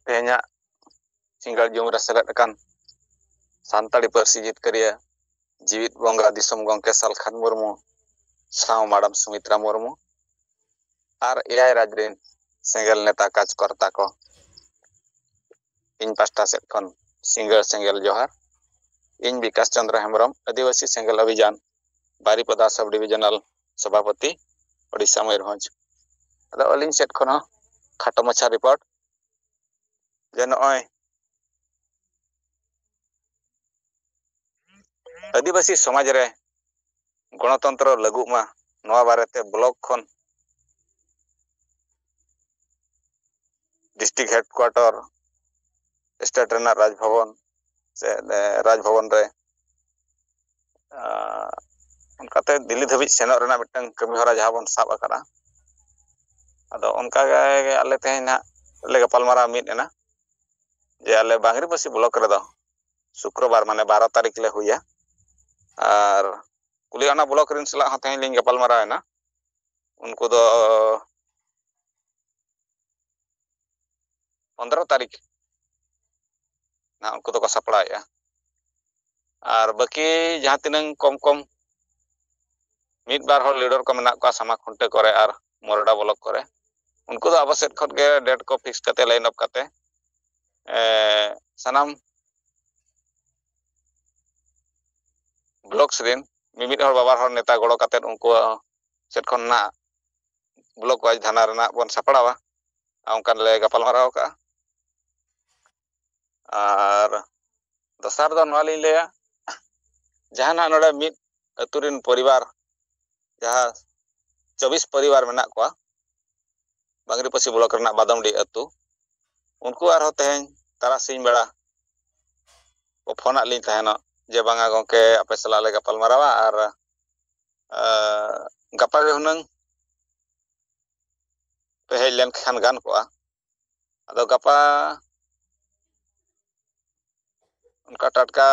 ᱛᱮᱦᱮᱧᱟᱜ ᱥᱤᱸᱜᱟᱲ ᱡᱩᱢ ᱨᱮ ᱥᱮᱞᱮᱫ ᱟᱠᱟᱱ ᱥᱟᱱᱛᱟᱲᱤ ᱯᱟᱹᱨᱥᱤ ᱡᱤᱛᱠᱟᱹᱨᱤᱭᱟᱹ ᱡᱤᱣᱤᱫ ᱵᱚᱸᱜᱟ ᱫᱤᱥᱚᱢ ᱜᱚᱢᱠᱮ ᱥᱟᱞᱠᱷᱟᱱ ᱢᱩᱨᱢᱩ ᱥᱟᱶ ᱢᱟᱰᱟᱢ ᱥᱩᱢᱤᱛᱨᱟ ᱢᱩᱨᱢᱩ ᱟᱨ ᱮᱭᱟᱭ ᱨᱟᱡᱽ ᱨᱮᱱ ᱥᱮᱸᱜᱮᱞ ᱱᱮᱛᱟ ᱠᱟᱡᱽᱠᱚᱨᱛᱟ ᱠᱚ ᱤᱧ ᱯᱟᱥᱴᱟ ᱥᱮᱫ ᱠᱷᱚᱱ ᱥᱤᱸᱜᱟᱹᱲ ᱥᱮᱸᱜᱮᱞ ᱡᱚᱦᱟᱨ। ᱤᱧ ᱵᱤᱠᱟᱥ ᱪᱚᱱᱫᱨᱚ ᱦᱮᱢᱵᱨᱚᱢ ᱟᱹᱫᱤᱵᱟᱹᱥᱤ ᱥᱮᱸᱜᱮᱞ ᱚᱵᱷᱤᱡᱟᱱ ᱵᱟᱨᱤᱯᱟᱫᱟ ᱥᱟᱵ ᱰᱤᱵᱷᱤᱡᱚনাᱞ ᱥᱚᱵᱷᱟᱯᱚᱛᱤ ওড়িশা ময়ূরভঞ্জ। ᱟᱫᱚ ᱟᱹᱞᱤᱧ ᱥᱮᱫ ᱠᱷᱚᱱ ᱦᱚᱸ ᱠᱷᱟᱴᱚ ᱢᱟᱪᱷᱟ ᱨᱤᱯᱳর্ট ᱡᱮ ᱱᱚᱜᱼᱚᱭ ᱟᱹᱫᱤᱵᱟᱹᱥᱤ ᱥᱚᱢᱟᱡᱽ ᱨᱮ ᱜᱚণᱛᱚᱱᱛᱨᱚ ᱞᱟᱹᱜᱩᱜ ᱢᱟ ᱱᱚᱣᱟ ᱵᱟᱨᱮᱛᱮ ᱵᱞᱚᱠ ᱠᱷᱚᱱ ᱰᱤᱥᱴᱨᱤᱠᱴ ᱦᱮᱰᱠᱳয়ার্ᱴᱟর ᱥᱴᱮᱴ ᱨᱮᱱᱟᱜ ᱨᱟᱡᱽᱵᱷᱚᱵᱚᱱ ᱥᱮ ᱨᱟᱡᱽᱵᱷᱚᱵᱚᱱ ᱨᱮ ᱚᱱᱠᱟᱛᱮ ᱫᱤল্ᱞᱤ ᱫᱷᱟᱹᱵᱤᱡ ᱥᱮᱱᱚᱜ ᱨᱮᱱᱟᱜ ᱢᱤᱫᱴᱟᱝ ᱠᱟᱹᱢᱤᱦᱚᱨᱟ ᱡᱟᱦᱟᱸ ᱵᱚᱱ ᱥᱟᱵ ᱟᱠᱟᱫᱟ। ᱟᱫᱚ ᱚᱱᱠᱟᱜᱮ ᱟᱞᱮ ᱛᱮᱦᱮᱧ ᱦᱟᱸᱜ ᱞᱮ ᱜᱟᱯᱟᱞᱢᱟᱨᱟᱣ ᱢᱤᱫ ᱮᱱᱟ ᱡᱮ ᱟᱞᱮ ᱵᱟᱝᱨᱤᱯᱟᱹᱥᱤ ᱵᱞᱚᱠ ᱨᱮᱫᱚ ᱥᱩᱠᱨᱚᱵᱟᱨ ᱢᱟᱱᱮ 12 ᱛᱟᱹᱨᱤᱠᱷ ᱞᱮ ᱦᱩᱭᱟ। ᱟᱨ ᱠᱩᱞᱤᱭᱟᱱᱟ ᱵᱞᱚᱠ ᱨᱮᱱ ᱥᱟᱞᱟᱜ ᱦᱚᱸ ᱛᱮᱦᱮᱧ ᱞᱤᱧ ᱜᱟᱯᱟᱞᱢᱟᱨᱟᱣ ᱮᱱᱟ। ᱩᱱᱠᱩ ᱫᱚ 15 ᱛᱟᱹᱨᱤᱠᱷ ᱱᱟᱜ ᱩᱱᱠᱩ ᱫᱚᱠᱚ ᱥᱟᱯᱲᱟᱣᱮᱫᱼᱟ। ᱟᱨ ᱵᱟᱹᱠᱤ ᱡᱟᱦᱟᱸ ᱛᱤᱱᱟᱹᱜ ᱠᱚᱢ ᱠᱚᱢ ᱢᱤᱫ ᱵᱟᱨ ᱦᱚᱲ ᱞᱤᱰᱟᱨ ᱠᱚ ᱢᱮᱱᱟᱜ ᱠᱚᱣᱟ ᱥᱟᱢᱟ ᱠᱷᱩᱱᱴᱟᱹ ᱠᱚᱨᱮ ᱟᱨ ᱢᱚᱨᱚᱰᱟ ᱵᱞᱚᱠ ᱠᱚᱨᱮ ᱩᱱᱠᱩ ᱫᱚ ᱟᱵᱚ ᱥᱮᱫ ᱠᱷᱚᱱ ᱜᱮ ᱰᱮᱴ ᱠᱚ ᱯᱷᱤᱠᱥ ᱠᱟᱛᱮ ᱞᱟᱭᱤᱱ ᱟᱯ ᱠᱟᱛᱮ ᱥᱟᱱᱟᱢ ᱵᱞᱚᱠ ᱨᱮᱱ ᱢᱤᱢᱤᱫ ᱦᱚᱲ ᱵᱟᱵᱟᱨ ᱦᱚᱲ ᱱᱮᱛᱟ ᱜᱚᱲᱚ ᱠᱟᱛᱮᱫ ᱩᱱᱠᱩᱣᱟᱜ ᱥᱮᱫ ᱠᱷᱚᱱ ᱱᱟᱜ ᱵᱞᱚᱠ ᱳᱣᱟইᱡ ᱛᱷᱟᱱᱟ ᱨᱮᱱᱟᱜ ᱵᱚᱱ ᱥᱟᱯᱲᱟᱣᱟ ᱚᱱᱠᱟᱱ ᱞᱮ ᱜᱟᱯᱟᱞᱢᱟᱨᱟᱣ ᱠᱟᱜᱼᱟ। ᱟᱨ ᱫᱚᱥᱟᱨ ᱫᱚ ᱱᱚᱣᱟ ᱞᱤᱧ ᱞᱟᱹᱭᱟ ᱡᱟᱦᱟᱱᱟᱜ ᱱᱚᱰᱮ ᱢᱤᱫ ᱟᱹᱛᱩ ᱨᱮᱱ ᱯᱚᱨᱤᱵᱟᱨ ᱡᱟᱦᱟᱸ 24 ᱯᱚᱨᱤᱵᱟর ᱢᱮᱱᱟᱜ ᱠᱚᱣᱟ ᱵᱟᱝᱨᱤᱯᱟᱹᱥᱤ ᱵᱞᱚᱠ ᱨᱮᱱᱟᱜ ᱵᱟᱫᱚᱢᱰᱤ ᱟᱹᱛᱩ ᱩᱱᱠᱩ ᱟᱨᱦᱚᱸ ᱛᱮᱦᱮᱧ ᱛᱟᱨᱟᱥᱤᱧ ᱵᱮᱲᱟ ᱠᱚ ᱯᱷᱳᱱᱟᱫ ᱞᱤᱧ ᱛᱟᱦᱮᱱᱚᱜ ᱡᱮ ᱵᱟᱝᱟ ᱜᱚᱝᱠᱮ ᱟᱯᱮ ᱥᱟᱞᱟᱜ ᱞᱮ ᱜᱟᱯᱟᱞᱢᱟᱨᱟᱣᱟ ᱟᱨ ᱜᱟᱯᱟ ᱜᱮ ᱦᱩᱱᱟᱹᱝ ᱯᱮ ᱦᱮᱡ ᱞᱮᱱᱠᱷᱟᱱ ᱜᱟᱱ ᱠᱚᱜᱼᱟ। ᱟᱫᱚ ᱜᱟᱯᱟ ᱚᱱᱠᱟ ᱴᱟᱴᱠᱟ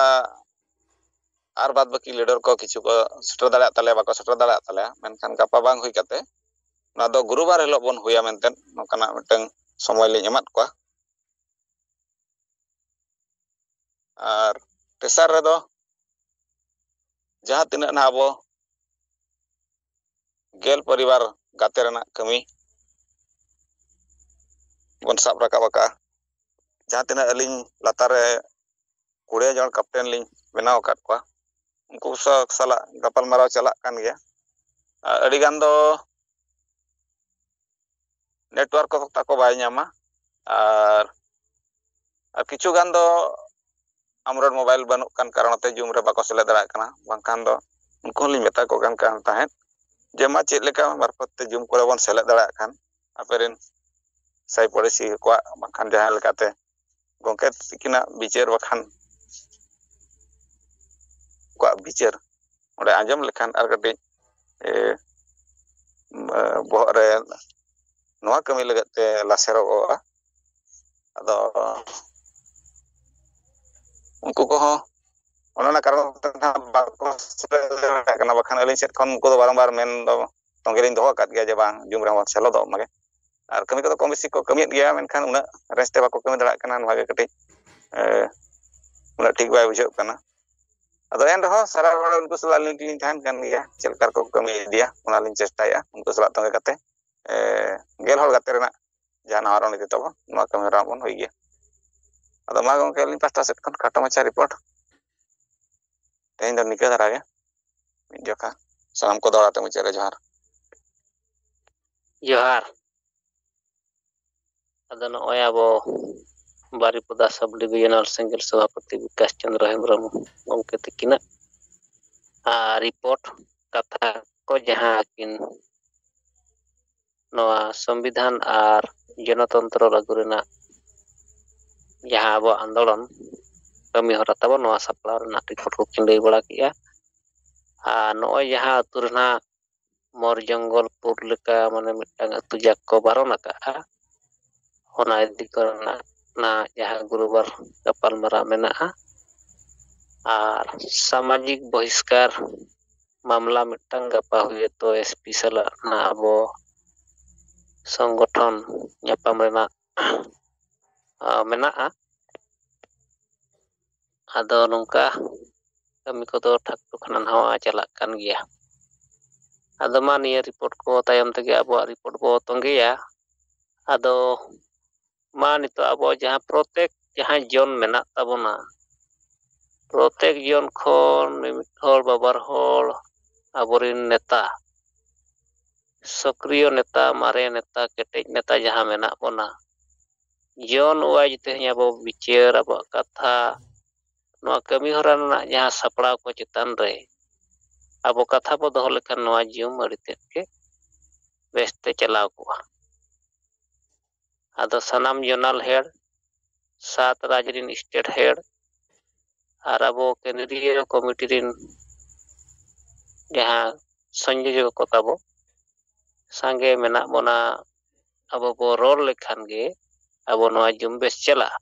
ᱟᱨ ᱵᱟᱫ ᱵᱟᱹᱠᱤ ᱞᱤᱰᱟᱨ ᱠᱚ ᱠᱤᱪᱷᱩ ᱠᱚ ᱥᱮᱴᱮᱨ ᱫᱟᱲᱮᱭᱟᱜ ᱛᱟᱞᱮᱭᱟ ᱵᱟᱠᱚ ᱥᱮᱴᱮᱨ ᱫᱟᱲᱮᱭᱟᱜ ᱛᱟᱞᱮᱭᱟ ᱢᱮᱱᱠᱷᱟᱱ ᱜᱟᱯᱟ ᱵᱟᱝ ᱦᱩᱭ ᱠᱟᱛᱮ ᱱᱚᱣᱟ ᱫᱚ ᱜᱩᱨᱩᱵᱟᱨ ᱦᱤᱞᱳᱜ ᱵᱚᱱ ᱦᱩᱭᱟ ᱢᱮᱱᱛᱮ ᱱᱚᱝᱠᱟᱱᱟᱜ ᱢᱤᱫᱴᱟᱝ ᱥᱚᱢᱚᱭ ᱞᱤᱧ ᱮᱢᱟᱫ ᱠᱚᱣᱟ। ᱟᱨ ᱛᱮᱥᱟᱨ ᱨᱮᱫᱚ ᱡᱟᱦᱟᱸ ᱛᱤᱱᱟᱹᱜ ᱱᱟᱦᱟᱜ ᱟᱵᱚ 10 ᱯᱚᱨᱤᱵᱟᱨ ᱜᱟᱛᱮ ᱨᱮᱱᱟᱜ ᱠᱟᱹᱢᱤ ᱵᱚᱱ ᱥᱟᱵ ᱨᱟᱠᱟᱵ ᱟᱠᱟᱜᱼᱟ ᱡᱟᱦᱟᱸ ᱛᱤᱱᱟᱹᱜ ᱟᱹᱞᱤᱧ ᱞᱟᱛᱟᱨ ᱨᱮ 20 ᱡᱚᱱ ᱠᱟᱯᱴᱮᱱ ᱞᱤᱧ ᱵᱮᱱᱟᱣ ᱟᱠᱟᱫ ᱠᱚᱣᱟ ᱩᱱᱠᱩ ᱥᱟᱞᱟᱜ ᱜᱟᱯᱟᱞᱢᱟᱨᱟᱣ ᱪᱟᱞᱟᱜ ᱠᱟᱱ ᱜᱮᱭᱟ। ᱟᱹᱰᱤ ᱜᱟᱱ ᱫᱚ ᱱᱮᱴᱣᱟᱨᱠ ᱠᱚ ᱛᱟᱠᱚ ᱵᱟᱭ ᱧᱟᱢᱟ ᱟᱨ ᱠᱤᱪᱷᱩ ᱜᱟᱱ ᱫᱚ ᱟᱢᱨᱚᱰ ᱢᱳᱵᱟᱭᱤᱞ ᱵᱟᱹᱱᱩᱜ ᱠᱟᱱ ᱠᱟᱨᱚᱱ ᱛᱮ ᱡᱩᱢ ᱨᱮ ᱵᱟᱠᱚ ᱥᱮᱞᱮᱫ ᱫᱟᱲᱮᱭᱟᱜ ᱠᱟᱱᱟ ᱵᱟᱝᱠᱷᱟᱱ ᱫᱚ ᱩᱱᱠᱩ ᱦᱚᱸᱞᱤᱧ ᱢᱮᱛᱟ ᱠᱚ ᱠᱟᱱ ᱛᱟᱦᱮᱸᱫ ᱡᱮ ᱢᱟ ᱪᱮᱫ ᱞᱮᱠᱟ ᱢᱟᱨᱯᱷᱚᱛ ᱛᱮ ᱡᱩᱢ ᱠᱚᱨᱮ ᱵᱚᱱ ᱥᱮᱞᱮᱫ ᱫᱟᱲᱮᱭᱟᱜ ᱠᱷᱟᱱ ᱟᱯᱮᱨᱮᱱ ᱥᱟᱭ ᱯᱚᱲᱤᱥᱤ ᱠᱚᱣᱟᱜ ᱵᱟᱝᱠᱷᱟᱱ ᱡᱟᱦᱟᱸ ᱞᱮᱠᱟᱛᱮ ᱜᱚᱝᱠᱮ ᱛᱤᱠᱤᱱᱟᱜ ᱵᱤᱪᱟᱹᱨ ᱵᱟᱠᱷᱟᱱ ᱠᱚᱣᱟᱜ ᱵᱤᱪᱟᱹᱨ ᱚᱸᱰᱮ ᱟᱸᱡᱚᱢ ᱞᱮᱠᱷᱟᱱ ᱟᱨ ᱠᱟᱹᱴᱤᱡ ᱵᱚᱦᱚᱜ ᱨᱮ ᱱᱚᱣᱟ ᱠᱟᱹᱢᱤ ᱞᱟᱹᱜᱤᱫ ᱛᱮ ᱞᱟᱥᱮᱨᱚᱜᱼᱟ। ᱟᱫᱚ ᱩᱱᱠᱩ ᱠᱚᱦᱚᱸ ᱚᱱᱟ ᱨᱮᱱᱟᱜ ᱠᱟᱨᱚᱱ ᱛᱮ ᱵᱟᱠᱚ ᱥᱮᱴᱮᱨ ᱫᱟᱲᱮᱭᱟᱜ ᱠᱟᱱᱟ ᱵᱟᱠᱷᱟᱱ ᱟᱹᱞᱤᱧ ᱥᱮᱫ ᱠᱷᱚᱱ ᱩᱱᱠᱩ ᱫᱚ ᱵᱟᱨᱚᱢᱵᱟᱨ ᱢᱮᱱ ᱫᱚ ᱛᱚᱸᱜᱮ ᱞᱤᱧ ᱫᱚᱦᱚ ᱟᱠᱟᱫ ᱜᱮᱭᱟ ᱡᱮ ᱵᱟᱝ ᱡᱩᱢ ᱨᱮᱦᱚᱸ ᱥᱮᱞᱮᱫᱚᱜ ᱢᱟᱜᱮ ᱟᱨ ᱠᱟᱹᱢᱤ ᱠᱚᱫᱚ ᱠᱚᱢ ᱵᱮᱥᱤ ᱠᱚ ᱠᱟᱹᱢᱤᱭᱮᱫ ᱜᱮᱭᱟ ᱢᱮᱱᱠᱷᱟन ᱩᱱᱟᱹᱜ ᱨᱮᱥ ᱛᱮ ᱵᱟᱠᱚ ᱠᱟᱹᱢᱤ ᱫᱟᱲᱮᱭᱟᱜ ᱠᱟᱱᱟ ᱱᱚᱣᱟ ᱜᱮ ᱠᱟᱹᱴᱤᱡ ᱩᱱᱟᱹᱜ ᱴᱷᱤᱠ ᱵᱟᱭ ᱵᱩᱡᱷᱟᱹᱜ ᱠᱟᱱᱟ। ᱟᱫᱚ ᱮᱱᱨᱮᱦᱚᱸ ᱥᱟᱨᱟ ᱦᱚᱲ ᱩᱱᱠᱩ ᱥᱟᱞᱟᱜ ᱞᱤᱝᱠ ᱞᱤᱧ ᱛᱟᱦᱮᱱ ᱠᱟᱱ ᱜᱮᱭᱟ ᱪᱮᱫ ᱞᱮᱠᱟ ᱠᱚ ᱠᱟᱹᱢᱤ ᱤᱫᱤᱭᱟ ᱚᱱᱟᱞᱤᱧ ᱪᱮᱥᱴᱟᱭᱮᱫᱼᱟ ᱩᱱᱠᱩ ᱥᱟᱞᱟᱜ ᱛᱚᱸᱜᱮ ᱠᱟᱛᱮ 10 ᱦᱚᱲ ᱜᱟᱛᱮ ᱨᱮᱱᱟᱜ ᱡᱟᱦᱟᱸ ᱱᱟᱣᱟ ᱨᱚᱱᱱᱤᱛᱤ ᱛᱟᱵᱚᱱ ᱱᱚᱣᱟ ᱠᱟᱹᱢᱤ ᱦᱚᱨᱟ ᱵᱚᱱ ᱦᱩᱭ ᱜᱮᱭᱟ। ᱟᱫᱚ ᱢᱟ ᱜᱚᱝᱠᱮ ᱟᱹᱞᱤᱧ ᱯᱟᱥᱴᱟ ᱥᱮᱫ ᱠᱷᱚᱱ ᱠᱷᱟᱴᱚ ᱢᱟᱪᱷᱟ ᱨᱤᱯᱳᱨᱴ ᱛᱮᱦᱮᱧ ᱫᱚ ᱱᱤᱠᱟᱹ ᱫᱷᱟᱨᱟ ᱜᱮ ᱢᱤᱫ ᱡᱚᱠᱷᱟ ᱥᱟᱱᱟᱢ ᱠᱚ ᱫᱚᱦᱲᱟᱛᱮ ᱢᱩᱪᱟᱹᱫ ᱨᱮ ᱡᱚᱦᱟᱨ। ᱡᱚᱦᱟᱨ। ᱟᱫᱚ ᱱᱚᱜᱼᱚᱭ ᱟᱵᱚ ᱵᱟᱨᱤᱯᱟᱫᱟ ᱥᱟᱵ ᱰᱤᱵᱷᱤᱡᱚᱱᱟᱞ ᱥᱮᱸᱜᱮᱞ ᱥᱚᱵᱷᱟᱯᱚᱛᱤ ᱵᱤᱠᱟᱥ ᱪᱚᱱᱫᱨᱚ ᱦᱮᱢᱵᱨᱚᱢ ᱜᱚᱢᱠᱮ ᱛᱤᱠᱤᱱᱟᱜ ᱨᱤᱯᱳᱨᱴ ᱠᱟᱛᱷᱟ ᱠᱚ ᱡᱟᱦᱟᱸ ᱠᱤᱱ ᱱᱚᱣᱟ ᱥᱚᱝᱵᱤᱫᱷᱟᱱ ᱟᱨ ᱜᱚᱱᱚᱛᱚᱱᱛᱨᱚ ᱞᱟᱹᱜᱩ ᱨᱮᱱᱟᱜ ᱡᱟᱦᱟᱸ ᱟᱵᱚᱣᱟᱜ ᱟᱱᱫᱳᱞᱚᱱ ᱠᱟᱹᱢᱤ ᱦᱚᱨᱟ ᱛᱟᱵᱚᱱ ᱱᱚᱣᱟ ᱥᱟᱯᱲᱟᱣ ᱨᱮᱱᱟᱜ ᱨᱤᱯᱳᱨᱴ ᱠᱚᱠᱤᱱ ᱞᱟᱹᱭ ᱵᱟᱲᱟ ᱠᱮᱜᱼᱟ। ᱟᱨ ᱱᱚᱜᱼᱚᱭ ᱡᱟᱦᱟᱸ ᱟᱹᱛᱩ ᱨᱮᱱᱟᱜ ᱢᱚᱨ ᱡᱚᱝᱜᱚᱞ ᱯᱩᱨ ᱞᱮᱠᱟ ᱢᱟᱱᱮ ᱢᱤᱫᱴᱟᱝ ᱟᱹᱛᱩ ᱡᱟᱠ ᱠᱚ ᱵᱟᱨᱚᱱ ᱟᱠᱟᱜᱼᱟ ᱚᱱᱟ ᱤᱫᱤ ᱠᱚᱨᱮᱱᱟᱜ ᱡᱟᱦᱟᱸ ᱜᱩᱨᱩᱵᱟᱨ ᱜᱟᱯᱟᱞᱢᱟᱨᱟᱣ ᱢᱮᱱᱟᱜᱼᱟ ᱟᱨ ᱥᱟᱢᱟᱡᱤᱠ ᱵᱚᱦᱤᱥᱠᱟᱨ ᱢᱟᱢᱞᱟ ᱢᱤᱫᱴᱟᱝ ᱜᱟᱯᱟ ᱦᱩᱭᱩᱜ ᱮᱥᱯᱤ ᱥᱟᱞᱟᱜ ᱟᱵᱚ ᱥᱚᱝᱜᱚᱴᱷᱚᱱ ᱧᱟᱯᱟᱢ ᱨᱮᱱᱟᱜ ᱢᱮᱱᱟᱜᱼᱟ ᱟᱫᱚ ᱱᱚᱝᱠᱟ ᱠᱟᱹᱢᱤ ᱠᱚᱫᱚ ᱴᱷᱟᱠ ᱴᱩᱠ ᱦᱟᱱᱟ ᱱᱟᱣᱟ ᱪᱟᱞᱟᱜ ᱠᱟᱱ ᱜᱮᱭᱟ ᱟᱫᱚ ᱢᱟ ᱱᱤᱭᱟᱹ ᱨᱤᱯᱳᱨᱴ ko ᱛᱟᱭᱚᱢ ᱛᱮᱜᱮ ᱟᱵᱚᱣᱟᱜ ᱨᱤᱯᱳᱨᱴ ᱵᱚ ᱛᱚᱸᱜᱮᱭᱟ ᱟᱫᱚ ᱢᱟ ᱱᱤᱛᱚᱜ ᱟᱵᱚ ᱡᱟᱦᱟᱸ ᱯᱨᱚᱛᱮᱠ ᱡᱟᱦᱟᱸ ᱡᱚᱱ ᱢᱮᱱᱟᱜ ᱛᱟᱵᱚᱱᱟ ᱯᱨᱚᱛᱮᱠ ᱡᱚᱱ ᱠᱷᱚᱱ ᱢᱤᱢᱤᱫ ᱦᱚᱲ ᱵᱟᱵᱟᱨ ᱦᱚᱲ ᱟᱵᱚᱨᱤᱱ ᱱᱮᱛᱟ ᱥᱚᱠᱨᱤᱭᱚ ᱱᱮᱛᱟ ᱢᱟᱨᱮ ᱱᱮᱛᱟ ᱠᱮᱴᱮᱡ ᱱᱮᱛᱟ ᱡᱟᱦᱟᱸ ᱢᱮᱱᱟᱜ ᱵᱚᱱᱟ ᱡᱚᱱ ᱳᱣᱟᱭᱤᱡ ᱛᱮᱦᱮᱧ ᱟᱵᱚ ᱵᱤᱪᱟᱹᱨ ᱟᱵᱚᱣᱟᱜ ᱠᱟᱛᱷᱟ ᱱᱚᱣᱟ ᱠᱟᱹᱢᱤ ᱦᱚᱨᱟ ᱨᱮᱱᱟᱜ ᱡᱟᱦᱟᱸ ᱥᱟᱯᱲᱟᱣ ᱠᱚ ᱪᱮᱛᱟᱱ ᱨᱮ ᱟᱵᱚ ᱠᱟᱛᱷᱟ ᱵᱚ ᱫᱚᱦᱚ ᱞᱮᱠᱷᱟᱱ ᱱᱚᱣᱟ ᱡᱤᱭᱚᱱ ᱟᱹᱰᱤ ᱛᱮᱫ ᱜᱮ ᱵᱮᱥᱛᱮ ᱪᱟᱞᱟᱣ ᱠᱚᱜᱼᱟ ᱟᱫᱚ ᱥᱟᱱᱟᱢ ᱡᱚᱱᱟᱞ ᱦᱮᱲ 7 ᱨᱟᱡᱽ ᱨᱤᱱ ᱥᱴᱮᱴ ᱦᱮᱲ ᱟᱨ ᱟᱵᱚ ᱠᱮᱱᱫᱨᱤᱭᱚ ᱠᱚᱢᱤᱴᱤ ᱨᱤᱱ ᱡᱟᱦᱟᱸ ᱥᱚᱝᱡᱳᱡᱚᱠ ᱠᱚ ᱛᱟᱵᱚ ᱥᱟᱸᱜᱮ ᱢᱮᱱᱟᱜ ᱵᱚᱱᱟ ᱟᱵᱚ ᱵᱚ ᱨᱚᱲ ᱞᱮᱠᱷᱟᱱ ᱜᱮ ᱟᱵᱚ ᱱᱚᱣᱟ ᱡᱩᱢᱵᱮᱥ ᱪᱟᱞᱟᱜᱼᱟ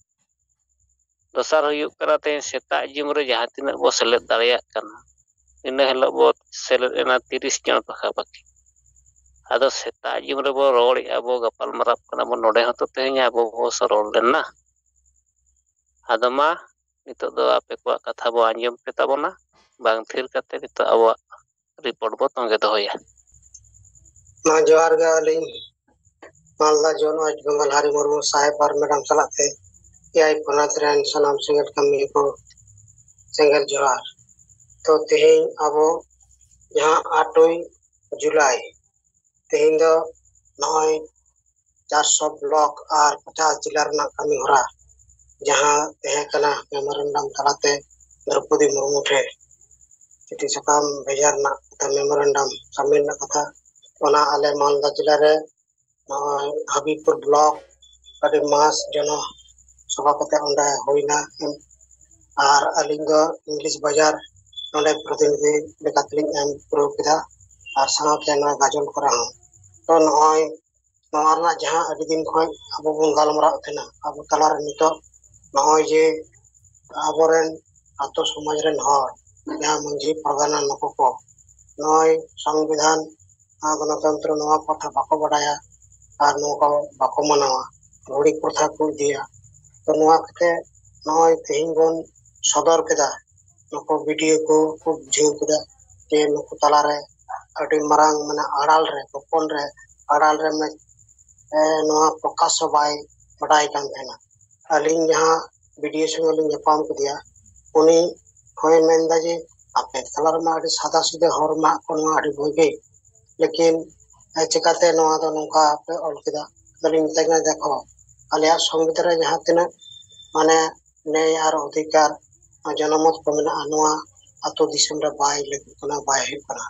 ᱫᱚᱥᱟᱨ ᱦᱩᱭᱩᱜ ᱠᱟᱱᱟ ᱛᱮᱦᱮᱧ ᱥᱮᱛᱟᱜ ᱡᱤᱢ ᱨᱮ ᱡᱟᱦᱟᱸ ᱛᱤᱱᱟᱹᱜ ᱵᱚ ᱥᱮᱞᱮᱫ ᱫᱟᱲᱮᱭᱟᱜ ᱠᱟᱱᱟ ᱤᱱᱟᱹ ᱦᱤᱞᱳᱜ ᱵᱚ ᱥᱮᱞᱮᱫ ᱮᱱᱟ 30 ᱡᱚᱱ ᱯᱟᱠᱷᱟ-ᱯᱟᱠᱷᱤ ᱟᱫᱚ ᱥᱮᱛᱟᱜ ᱡᱤᱢ ᱨᱮᱵᱚ ᱨᱚᱲᱮᱜᱼᱟ ᱵᱚ ᱜᱟᱯᱟᱞ ᱢᱟᱨᱟᱜ ᱠᱟᱱᱟ ᱵᱚ ᱱᱚᱰᱮ ᱦᱚᱸᱛᱚ ᱛᱮᱦᱮᱧ ᱟᱵᱚ ᱵᱚ ᱥᱚᱨᱚᱲ ᱞᱮᱱᱟ ᱟᱫᱚ ᱢᱟ ᱱᱤᱛᱚᱜ ᱫᱚ ᱟᱯᱮ ᱠᱚᱣᱟᱜ ᱠᱟᱛᱷᱟ ᱵᱚ ᱟᱸᱡᱚᱢ ᱯᱮ ᱛᱟᱵᱚᱱᱟ ᱵᱟᱝ ᱛᱷᱤᱨ ᱠᱟᱛᱮ ᱱᱤᱛᱚᱜ ᱟᱵᱚᱣᱟᱜ ᱨᱤᱯᱳᱨᱴ ᱵᱚ ᱛᱚᱸᱜᱮ ᱫᱚᱦᱚᱭᱟ ᱢᱟ ᱡᱚᱦᱟᱨ ᱜᱮ ᱟᱹᱞᱤᱧ ᱢᱟᱞᱫᱟ ᱡᱚᱱ ᱳᱣᱟᱤᱡ ᱵᱮᱸᱜᱚᱞ ᱦᱟᱨᱤ ᱢᱩᱨᱢᱩ ᱥᱟহেᱵ ᱟᱨ ᱢᱮᱰᱟᱢ ᱥᱟᱞᱟᱜ ᱛᱮ ᱮᱭᱟᱭ ᱯᱚᱱᱚᱛ ᱨᱮᱱ ᱥᱟᱱᱟᱢ ᱥᱤᱸᱜᱟᱹᱲ ᱠᱟᱹᱢᱤ ᱠᱚ ᱥᱮᱸᱜᱮᱞ ᱡᱚᱦᱟᱨ ᱛᱚ ᱛᱮᱦᱮᱧ ᱟᱵᱚ ᱡᱟᱦᱟᱸ 8ই ᱡᱩᱞᱟᱭ ᱛᱮᱦᱮᱧ ᱫᱚ ᱱᱚᱜᱼᱚᱭ 400 ᱵᱞᱚᱠ ᱟᱨ 50 ᱡᱮᱞᱟ ᱨᱮᱱᱟᱜ ᱠᱟᱹᱢᱤ ᱦᱚᱨᱟ ᱡᱟᱦᱟᱸ ᱛᱟᱦᱮᱸ ᱠᱟᱱᱟ ᱢᱮᱢᱳᱨᱮᱱᱰᱟᱢ ᱛᱟᱞᱟᱛᱮ ᱫᱨᱚᱯᱚᱫᱤ ᱢᱩᱨᱢᱩ ᱴᱷᱮᱱ ᱪᱤᱴᱷᱤ ᱥᱟᱠᱟᱢ ᱵᱷᱮᱡᱟ ᱨᱮᱱᱟᱜ ᱢᱮᱢᱳᱨᱮᱱᱰᱟᱢ ᱥᱟᱵᱢᱤᱴ ᱨᱮᱱᱟᱜ ᱠᱟᱛᱷᱟ ᱚᱱᱟ ᱟᱞᱮ ᱢᱟᱞᱫᱟ ᱡᱮᱞᱟ ᱨᱮ ᱱᱚᱜᱼᱚᱭ ᱦᱟᱵᱤᱵᱯᱩᱨ ᱵᱞᱚᱠ ᱟᱹᱰᱤ ᱢᱟᱥ ᱡᱚᱱᱚ ᱥᱚᱵᱷᱟ ᱠᱟᱛᱮ ᱚᱸᱰᱮ ᱦᱩᱭᱱᱟ ᱟᱨ ᱟᱹᱞᱤᱧ ᱫᱚ ᱤᱝᱞᱤᱥ ᱵᱟᱡᱟᱨ ᱱᱚᱰᱮ ᱯᱨᱚᱛᱤᱱᱤᱫᱷᱤ ᱞᱮᱠᱟᱛᱮᱞᱤᱧ ᱮᱢ ᱯᱩᱨᱟᱹᱣ ᱠᱮᱫᱟ ᱟᱨ ᱥᱟᱶᱛᱮ ᱱᱚᱣᱟ ᱜᱟᱡᱚᱞ ᱠᱚᱨᱮ ᱦᱚᱸ ᱛᱚ ᱱᱚᱜᱼᱚᱭ ᱱᱚᱣᱟ ᱨᱮᱱᱟᱜ ᱡᱟᱦᱟᱸ ᱟᱹᱰᱤ ᱫᱤᱱ ᱠᱷᱚᱱ ᱟᱵᱚ ᱵᱚᱱ ᱜᱟᱞᱢᱟᱨᱟᱣ ᱛᱟᱦᱮᱱᱟ ᱟᱵᱚ ᱛᱟᱞᱟᱨᱮ ᱱᱤᱛᱚᱜ ᱱᱚᱜᱼᱚᱭ ᱡᱮ ᱟᱵᱚᱨᱮᱱ ᱟᱛᱳ ᱥᱚᱢᱟᱡ ᱨᱮᱱ ᱦᱚᱲ ᱡᱟᱦᱟᱸ ᱢᱟᱺᱡᱷᱤ ᱯᱟᱨᱜᱟᱱᱟ ᱱᱩᱠᱩ ᱠᱚ ᱱᱚᱜᱼᱚᱭ ᱥᱚᱝᱵᱤᱫᱷᱟᱱ ᱜᱚᱱᱚᱛᱚᱱᱛᱨᱚ ᱱᱚᱣᱟ ᱠᱟᱛᱷᱟ ᱵᱟᱠᱚ ᱵᱟᱰᱟᱭᱟ ᱟᱨ ᱱᱚᱝᱠᱟ ᱵᱟᱠᱚ ᱢᱟᱱᱟᱣᱟ ᱜᱷᱩᱲᱤ ᱯᱨᱚᱛᱷᱟ ᱠᱚ ᱤᱫᱤᱭᱟ ᱛᱚ ᱱᱚᱣᱟ ᱠᱟᱛᱮ ᱱᱚᱜᱼᱚᱭ ᱛᱮᱦᱮᱧ ᱵᱚᱱ ᱥᱚᱫᱚᱨ ᱠᱮᱫᱟ ᱱᱩᱠᱩ ᱵᱤᱰᱤᱭᱳ ᱠᱚ ᱵᱩᱡᱷᱟᱹᱣ ᱠᱮᱫᱟ ᱡᱮ ᱱᱩᱠᱩ ᱛᱟᱞᱟᱨᱮ ᱟᱹᱰᱤ ᱢᱟᱨᱟᱝ ᱢᱟᱱᱮ ᱟᱲᱟᱞ ᱨᱮ ᱦᱚᱯᱚᱱ ᱨᱮ ᱟᱲᱟᱞ ᱨᱮ ᱱᱚᱣᱟ ᱯᱨᱚᱠᱟᱥ ᱦᱚᱸ ᱵᱟᱭ ᱵᱟᱰᱟᱭ ᱠᱟᱱ ᱛᱟᱦᱮᱱᱟ ᱟᱹᱞᱤᱧ ᱡᱟᱦᱟᱸ ᱵᱤᱰᱤᱭᱳ ᱥᱚᱸᱜᱮ ᱞᱤᱧ ᱧᱟᱯᱟᱢ ᱠᱮᱫᱮᱭᱟ ᱩᱱᱤ ᱦᱚᱸᱭ ᱢᱮᱱᱫᱟ ᱡᱮ ᱟᱯᱮ ᱛᱟᱞᱟ ᱨᱮᱢᱟ ᱟᱹᱰᱤ ᱥᱟᱫᱟ ᱥᱤᱫᱟᱹ ᱦᱚᱲ ᱢᱮᱱᱟᱜ ᱠᱚ ᱱᱚᱣᱟ ᱟᱹᱰꯤ ᱵᱷᱟᱹᱜᱤ ᱞᱮᱠᱤᱱ ᱪᱤᱠᱟᱛᱮ ᱱᱚᱣᱟ ᱫᱚ ᱱᱚᱝᱠᱟ ᱯᱮ ᱚᱞ ᱠᱮᱫᱟ ᱟᱫᱚᱞᱤᱧ ᱢᱮᱛᱟᱭ ᱠᱟᱱᱟ ᱫᱮᱠᱷᱚ ᱟᱞᱮᱭᱟᱜ ᱥᱚᱝᱵᱤᱫᱷᱟᱱ ᱨᱮ ᱡᱟᱦᱟᱸ ᱛᱤᱱᱟᱹᱜ ᱢᱟᱱᱮ ᱱᱮᱭ ᱟᱨ ᱚᱫᱷᱤᱠᱟᱨ ᱡᱚᱱᱚᱢᱚᱛ ᱠᱚ ᱢᱮᱱᱟᱜᱼᱟ ᱱᱚᱣᱟ ᱟᱹᱛᱩ ᱫᱤᱥᱚᱢ ᱨᱮ ᱵᱟᱭ ᱞᱟᱹᱜᱩᱜ ᱠᱟᱱᱟ ᱵᱟᱭ ᱦᱩᱭᱩᱜ ᱠᱟᱱᱟ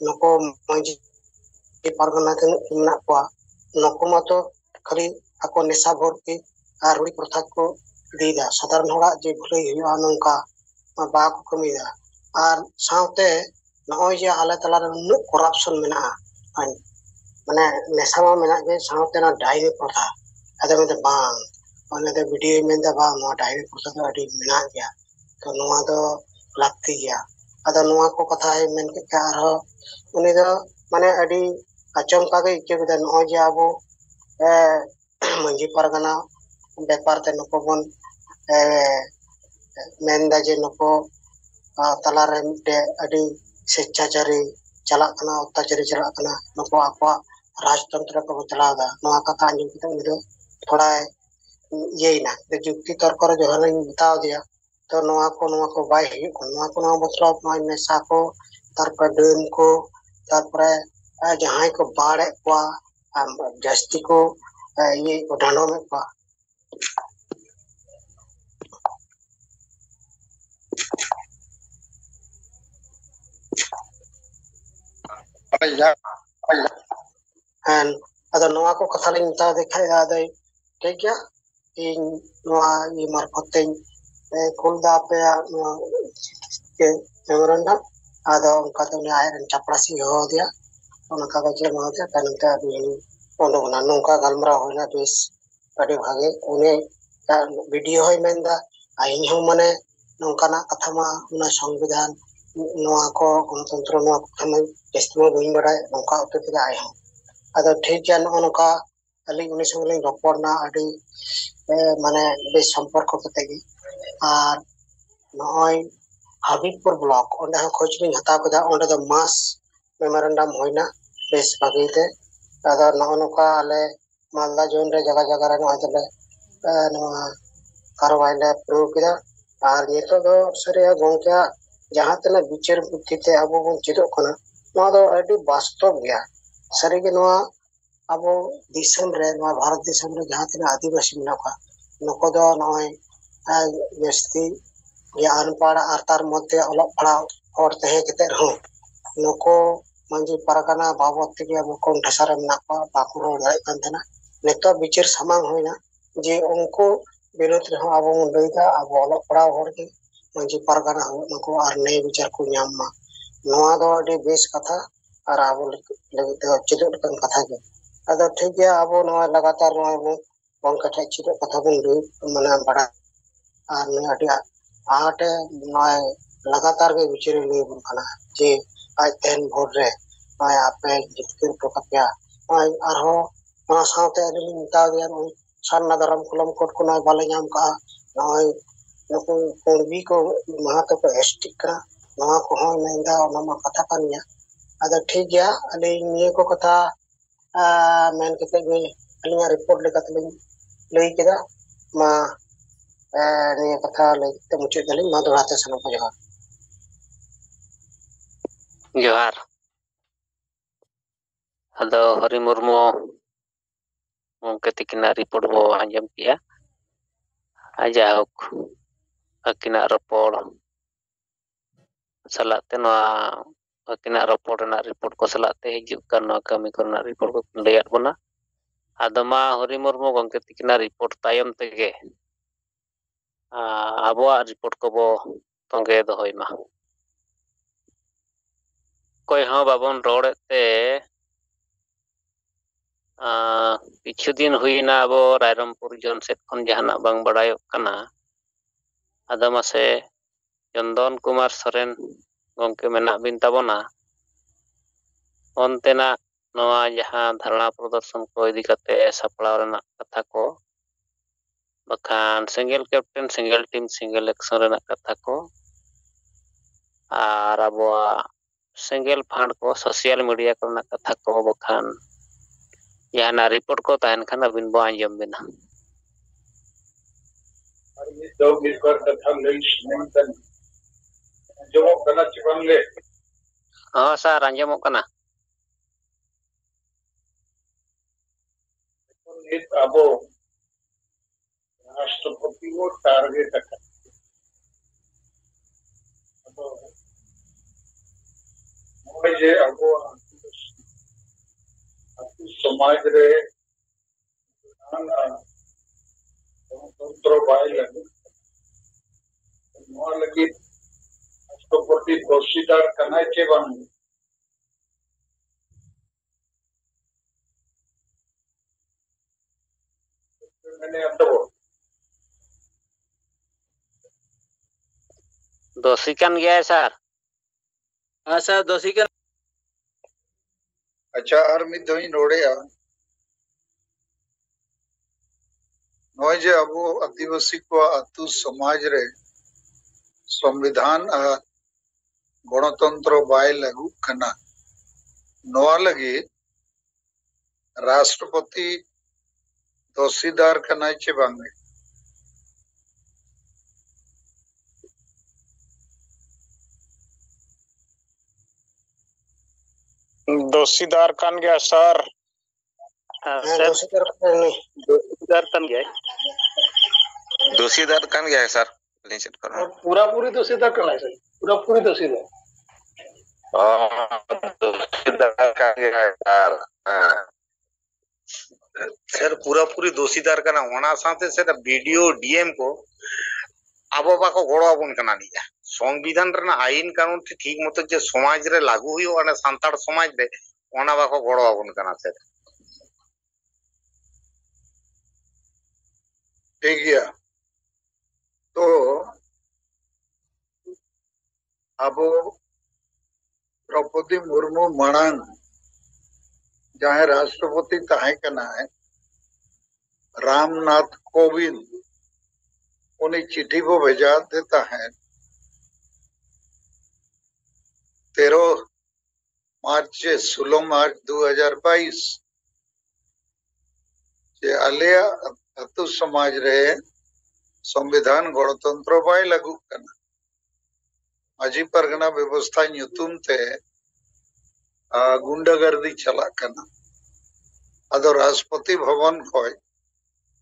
ᱱᱩᱠᱩ ᱢᱟᱺᱡᱷᱤ ᱯᱟᱨᱜᱟᱱᱟ ᱛᱤᱱᱟᱹᱜ ᱢᱮᱱᱟᱜ ᱠᱚᱣᱟ ᱱᱩᱠᱩ ᱢᱟᱛᱚ ᱠᱷᱟᱹᱞᱤ ᱟᱠᱚ ᱱᱮᱥᱟ ᱵᱷᱚᱨᱛᱤ ᱟᱨ ᱨᱩᱲᱤ ᱯᱨᱚᱛᱷᱟ ᱠᱚ ᱤᱫᱤᱭᱮᱫᱟ ᱥᱟᱫᱷᱟᱨᱚᱱ ᱦᱚᱲᱟᱜ ᱡᱮ ᱵᱷᱟᱹᱞᱟᱹᱭ ᱦᱩᱭᱩᱜᱼᱟ ᱱᱚᱝᱠᱟ ᱵᱟᱠᱚ ᱠᱟᱹᱢᱤᱭᱮᱫᱟ ᱟᱨ ᱥᱟᱶᱛᱮ ᱱᱚᱜᱼᱚᱭ ᱡᱮ ᱟᱞᱮ ᱛᱟᱞᱟᱨᱮ ᱱᱩᱱᱟᱹᱜ ᱠᱚᱨᱟᱯᱥᱚᱱ ᱢᱮᱱᱟᱜᱼᱟ ᱢᱟᱱᱮ ᱱᱮᱥᱟ ᱢᱟ ᱢᱮᱱᱟᱜ ᱜᱮ ᱥᱟᱶᱛᱮ ᱚᱱᱟ ᱰᱟᱭᱨᱤ ᱯᱨᱚᱛᱷᱟ ᱟᱫᱚ ᱢᱮᱱᱫᱟ ᱵᱟᱝ ᱚᱱᱟ ᱫᱚ ᱵᱷᱤᱰᱤᱭᱳ ᱢᱮᱱᱫᱟ ᱵᱟᱝ ᱱᱚᱣᱟ ᱰᱟᱭᱨᱤ ᱯᱨᱚᱛᱷᱟ ᱫᱚ ᱟᱹᱰᱤ ᱢᱮᱱᱟᱜ ᱜᱮᱭᱟ ᱛᱚ ᱱᱚᱣᱟ ᱫᱚ ᱞᱟᱹᱠᱛᱤ ᱜᱮᱭᱟ ᱟᱫᱚ ᱱᱚᱣᱟ ᱠᱚ ᱠᱟᱛᱷᱟᱭ ᱢᱮᱱ ᱠᱮᱫ ᱠᱷᱟᱱ ᱟᱨᱦᱚᱸ ᱩᱱᱤ ᱫᱚ ᱢᱟᱱᱮ ᱟᱹᱰᱤ ᱟᱪᱚᱢᱠᱟ ᱜᱮ ᱟᱹᱭᱠᱟᱹᱣ ᱠᱮᱫᱟ ᱱᱚᱜᱼᱚᱭ ᱡᱮ ᱟᱵᱚ ᱢᱟᱺᱡᱷᱤ ᱯᱟᱨᱜᱟᱱᱟ ᱵᱮᱯᱟᱨ ᱛᱮ ᱱᱩᱠᱩ ᱵᱚᱱ ᱢᱮᱱᱫᱟ ᱡᱮ ᱱᱩᱠᱩ ᱛᱟᱞᱟᱨᱮ ᱢᱤᱫᱴᱮᱡ ᱟᱹᱰᱤ ᱥᱮᱪᱪᱟᱪᱟᱨᱤ ᱪᱟᱞᱟᱜ ᱠᱟᱱᱟ ᱚᱛᱛᱟᱪᱟᱨᱤ ᱪᱟᱞᱟᱜ ᱠᱟᱱᱟ ᱱᱩᱠᱩ ᱟᱠᱚᱣᱟᱜ ᱨᱟᱡᱽᱛᱚᱱᱛᱨᱚ ᱠᱚ ᱪᱟᱞᱟᱣᱮᱫᱟ ᱱᱚᱣᱟ ᱠᱟᱛᱷᱟ ᱟᱸᱡᱚᱢ ᱠᱟᱛᱮ ᱩᱱᱤ ᱫᱚ ᱛᱷᱚᱲᱟᱭ ᱤᱭᱟᱹᱭᱱᱟ ᱡᱩᱠᱛᱤ ᱛᱚᱨᱠᱚ ᱨᱮ ᱡᱚᱠᱷᱚᱱᱤᱧ ᱢᱮᱛᱟᱣ ᱫᱮᱭᱟ ᱛᱚ ᱱᱚᱣᱟ ᱠᱚ ᱵᱟᱭ ᱦᱩᱭᱩᱜ ᱠᱟᱱᱟ ᱱᱚᱣᱟ ᱠᱚ ᱢᱚᱛᱞᱚᱵ ᱱᱚᱜᱼᱚᱭ ᱱᱮᱥᱟ ᱠᱚ ᱛᱟᱨᱯᱚᱨᱮ ᱰᱟᱹᱱ ᱠᱚ ᱛᱟᱨᱯᱚᱨᱮ ᱡᱟᱦᱟᱸᱭ ᱠᱚ ᱵᱟᱲᱮᱫ ᱠᱚᱣᱟ ᱡᱟᱹᱥᱛᱤ ᱠᱚ ᱰᱟᱸᱰᱚᱢᱮᱫ ᱠᱚᱣᱟ ᱦᱮᱸ ᱟᱫᱚ ᱱᱚᱣᱟ ᱠᱚ ᱠᱟᱛᱷᱟ ᱞᱤᱧ ᱢᱮᱛᱟᱣ ᱫᱮ ᱠᱷᱟᱡ ᱟᱫᱚᱭ ᱴᱷᱤᱠ ᱜᱮᱭᱟ ᱤᱧ ᱱᱚᱣᱟ ᱢᱟᱨᱯᱷᱚᱛ ᱛᱮᱧ ᱠᱩᱞ ᱫᱟ ᱟᱯᱮᱭᱟᱜ ᱱᱚᱣᱟ ᱢᱮᱢᱳᱨᱮᱱᱰᱟᱢ ᱟᱫᱚ ᱚᱱᱠᱟᱛᱮ ᱩᱱᱤ ᱟᱡᱨᱮᱱ ᱪᱟᱯᱲᱟᱥᱤᱭ ᱦᱚᱦᱚ ᱟᱫᱮᱭᱟ ᱚᱱᱟ ᱠᱟᱜᱚᱡᱽ ᱮ ᱮᱢᱟᱫᱮᱭᱟ ᱛᱟᱭᱱᱚᱢ ᱛᱮ ᱩᱰᱩᱠᱱᱟ ᱱᱚᱝᱠᱟ ᱜᱟᱞᱢᱟᱨᱟᱣ ᱦᱩᱭᱱᱟ ᱵᱮᱥ ᱟᱹᱰᱤ ᱵᱷᱟᱜᱮ ᱩᱱᱤ ᱵᱷᱤᱰᱤᱭᱳ ᱦᱚᱸᱭ ᱢᱮᱱᱫᱟ ᱟᱨ ᱤᱧᱦᱚᱸ ᱢᱟᱱᱮ ᱱᱚᱝᱠᱟᱱᱟᱜ ᱠᱟᱛᱷᱟ ᱢᱟ ᱚᱱᱟ ᱥᱚᱝᱵᱤᱫᱷᱟᱱ ᱱᱚᱣᱟ ᱠᱚ ᱜᱚᱱᱚᱛᱚᱱᱛᱨᱚ ᱱᱚᱣᱟ ᱠᱟᱛᱷᱟ ᱢᱟ ᱡᱟᱹᱥᱛᱤ ᱢᱟ ᱵᱟᱹᱧ ᱵᱟᱲᱟᱭ ᱱᱚᱝᱠᱟ ᱩᱛᱟᱹᱨ ᱠᱮᱫᱟ ᱟᱡᱦᱚᱸ ᱟᱫᱚ ᱴᱷᱤᱠ ᱜᱮᱭᱟ ᱱᱚᱜᱼᱚ ᱱᱚᱝᱠᱟ ᱟᱹᱞᱤᱧ ᱩᱱᱤ ᱥᱚᱸᱜᱮ ᱞᱤᱧ ᱨᱚᱯᱚᱲᱱᱟ ᱟᱹᱰᱤ माने बेस सम्पर्क कते गे आर नय हबीबपुर ब्लॉक ओंडे हा खोज बिन हताव कदा ओंडे दो मास मेमोरेंडम होइना बेस भागीते आदा नका आले मालदा जोन रे जगह जगह रे नले कारवाइले प्रूव किया और नितो दो सरिया गोंके जहां तना विचार बुद्धिते अब बन चिदो कना नवा दो अडी वास्तव गया सरिगे नवा अब दिसम रे नवा भारत दिसम रे जहां तना आदिवासी मेनका नको दो नय जस्ती या अनपढ़ आर तार मध्य अलग पढ़ाव और तहे कते रहो नको मंजी परगना बाबत के अब कोन ठसारे मेना बाकु रो दाय कांतना नितो विचार समांग होइना जे उनको विरोध रे अब लैदा अब अलग पढ़ाव होर के मंजी परगना हो नको आर नए विचार को नाम मा नवा दो अडी बेस कथा और अब लगे चिदो कन कथा के अदा ठीक है अब नवा लगातार नवा बन कथा चिदो कथा बन माने बड़ा और नया अडी आटे नय लगातार के विचार ले बन कना जे आज तेन भोर रे नय आपे जितकिर प्रकप्या नय आरो ना साथे अडी मिता दिया सान्ना दरम कुलम कोट को नय बाले नाम का नय नको कोणबी को महातो को एस्टिक का नवा को हो नेंदा ओनमा कथा कानिया अदा ठीक गया अली निये को कथा मेन कते गे अलिया रिपोर्ट लेका तलिन लई केदा मा निये कथा लई ते मुचे दलिन मा दोड़ाते सनो को जोहार जोहार अदो हरि मुर्मू उनके तिकिना रिपोर्ट बो आंजम किया जाहोक अकिना रपोड़ सलाते नवा अकिना रपोड़ ना रिपोर्ट को सलाते हिजुक कर नवा कमी करना रिपोर्ट को लैयात बना आदमा हरि मुर्मू गंके तिकिना रिपोर्ट तायम तेगे आबोआ रिपोर्ट को बो तंगे दोहय मा कोई हाँ बाबन रोड़ते किछु दिन हुईना अब रायरमपुर जोन सेट खन जहाना बांग बड़ायो कना आदमा से चंदन कुमार सोरेन गंके मेना बिन ताबोना ओनतेना नवा जहां धारणा प्रदर्शन को इदी कते सपड़ाव रेना कथा को बखान single captain single team single action रेना कथा को और आबोआ सिंगल फंड को सोशल मीडिया करना कथा को बखान यहाँ रिपोर्ट को तहन खान अबिन बो आंजम बिना दो मिलकर कथा लई सुनतन जो कना चिबंगे हाँ सर आंजमो कना नित अबो राष्ट्रपति को टारगेट कर मुझे अबो समाज रे तंत्र बाइल नवा लगी राष्ट्रपति दोषीदार कना के बन मैंने अंदर दोषी कन गया है सर हाँ सर दोषी कन अच्छा और मिद होई नोड़ेया नय जे अबो आदिवासी को आतु समाज रे संविधान गणतंत्र बाय लागू कना नवा लगी राष्ट्रपति दोषीदार कना चे बांगे दोषीदार कान गया सर दोषीदार कन गया दोषीदार कान गया है सर लिंचट कर पूरा पूरी दोषीदार कना है सर पूरा पूरी दोषीदार दोषीदार कान गया है सर पूरा पूरी दोषीदार कना होना साथे से वीडियो डीएम को आबो बाको गोड़ो आबन कना निया संविधान रना आईन कानून ठीक मतो जे समाज रे लागू हुयो अने सांताड़ समाज रे ओना बाको गोड़ो आबन कना से ठीक गया तो अबो द्रौपदी मुर्मू मणांग जहाँ राष्ट्रपति ताहे कना है रामनाथ कोविंद उन्हें चिट्ठी को भेजा देता है 13 मार्च से 16 मार्च 2022 जे आलिया अतु समाज रे संविधान गणतंत्र बाय लागू करना माजी परगना व्यवस्था ᱧᱩᱛᱩᱢ ते गुंडागर्दी चला करना अदो राष्ट्रपति भवन खोय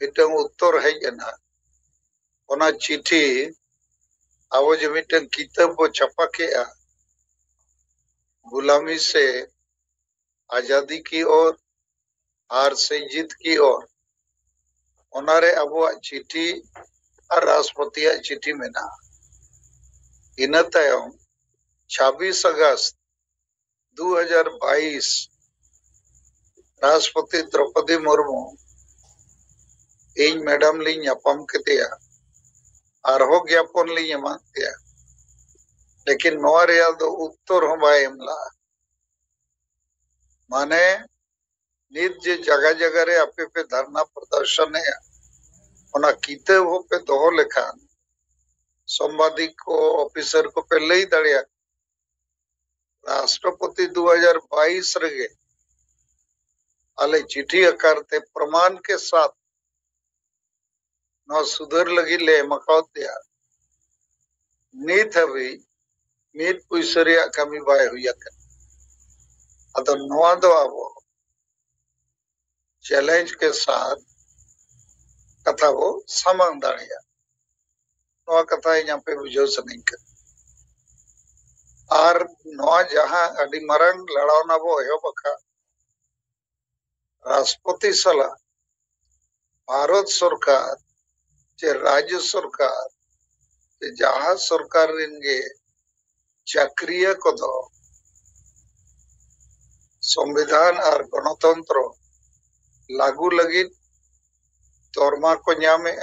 मिटंग उत्तर हेजना ओना चिट्ठी आवो जे मिटंग किताब को छपा केआ गुलामी से आजादी की ओर हार से जीत की ओर ओनारे अबुआ चिट्ठी और राष्ट्रपति चिट्ठी मेना इन तायम 26 अगस्त 2022 राष्ट्रपति द्रौपदी मुर्मू इन मैडम ली ᱧᱟᱯᱟᱢ केतेया आरहो ज्ञापन ली एमातेया लेकिन नोआ रेया दो उत्तर हो बाय एमला माने नित जे जगह जगह रे आपे पे धरना प्रदर्शन है ओना किताब हो पे दोहो लेखान संवादिक को ऑफिसर को पे लई दाड़िया राष्ट्रपति 2022 रगे आले चिट्ठी आकार ते प्रमाण के साथ न सुधर लगी ले मकाउ दिया नीत हवी मीत पुइसरिया कमी बाय हुया कर अदो नोआ दो आबो चैलेंज के साथ कथा वो सामांग दाड़िया नोआ कथा यहाँ पे बुझो सनिंग कर आर नोआ जहां अडी मरंग लड़ाव ना वो है बका राष्ट्रपति सला भारत सरकार जे राज्य सरकार जे जहां सरकार रिनगे चक्रिय को दो संविधान और गणतंत्र लागू लगी तोरमा को ᱧᱟᱢᱮ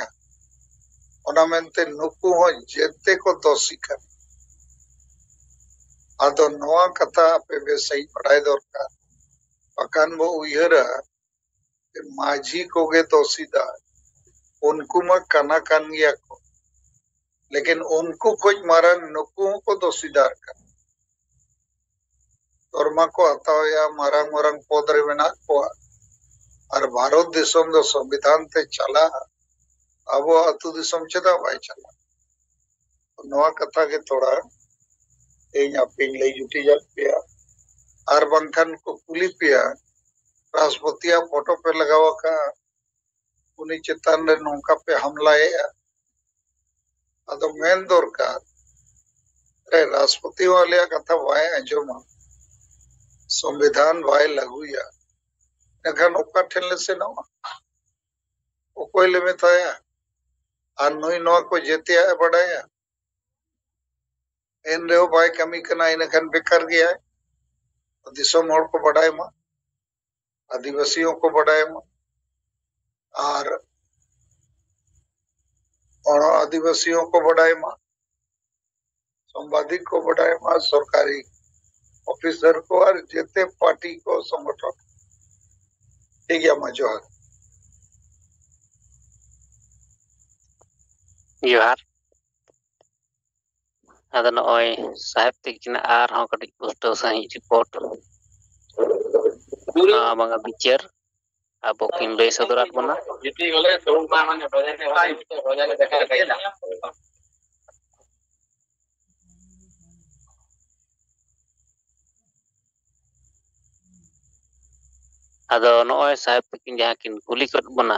ओना मेनते नुकु हो जेते को दोषी कर आदो नोआ कथा पे बे सही पढ़ाई दरकार पकान वो उयहरा माझी को गे दोषीदा उनको मा काना कान गया को लेकिन उनको खोज मारा नुकु को दोषीदार कर तोरमा को हताओ या मारंग मारंग पद रे मेना को और भारत दिसम दो संविधान ते चला अब अतु दिसम चेदा बाय चला नोआ कथा के थोड़ा एኛ पिंग ले जुटी जा पिया और बंखन को कुली पिया राष्ट्रपति फोटो पे लगावा का उन्हीं चेतन रे नौका पे हमला है अदो मेन दरकार रे राष्ट्रपति वाले कथा वाय अंजमा संविधान वाय लागूया नखन ओका ठेले से न ओकोय ले में थाया आ नोई नो को जेतिया बड़ाया इन रे बाय कमी कना इनखन बेकार गया है दिसम मोड़ को बढ़ाए मा आदिवासियों को बढ़ाए मा और आदिवासियों को बढ़ाए मा संवादिक को बढ़ाए मा सरकारी ऑफिसर को और जेते पार्टी को संगठन ठीक है मा जोहार जोहार अद नय साहेब तिकिन आर हो कटी पुष्टो सही रिपोर्ट बांगा बिचार अब किन लय सदरात बना जिति गले तोमा माने बजाने देखा केला अदो नय साहेब तिकिन जहां किन कुली कट बना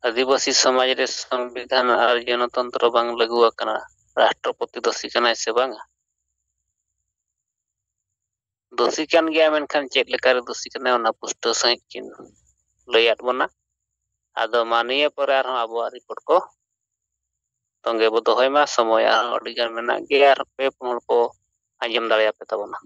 आदिवासी समाज रे संविधान और गणतंत्र बांग लागू अकना राष्ट्रपति दोषी कनाय से बांगा दोषी कान गया मेनखान चेक लेकर दोषी कने ओना पुष्ट सहित किन लयात बना आदो मानिए पर आर आबो रिपोर्ट को तंगे बो दोहय मा समय आर अडिगान मेना गया पे पुन को आंजम दाड़िया पे तबना।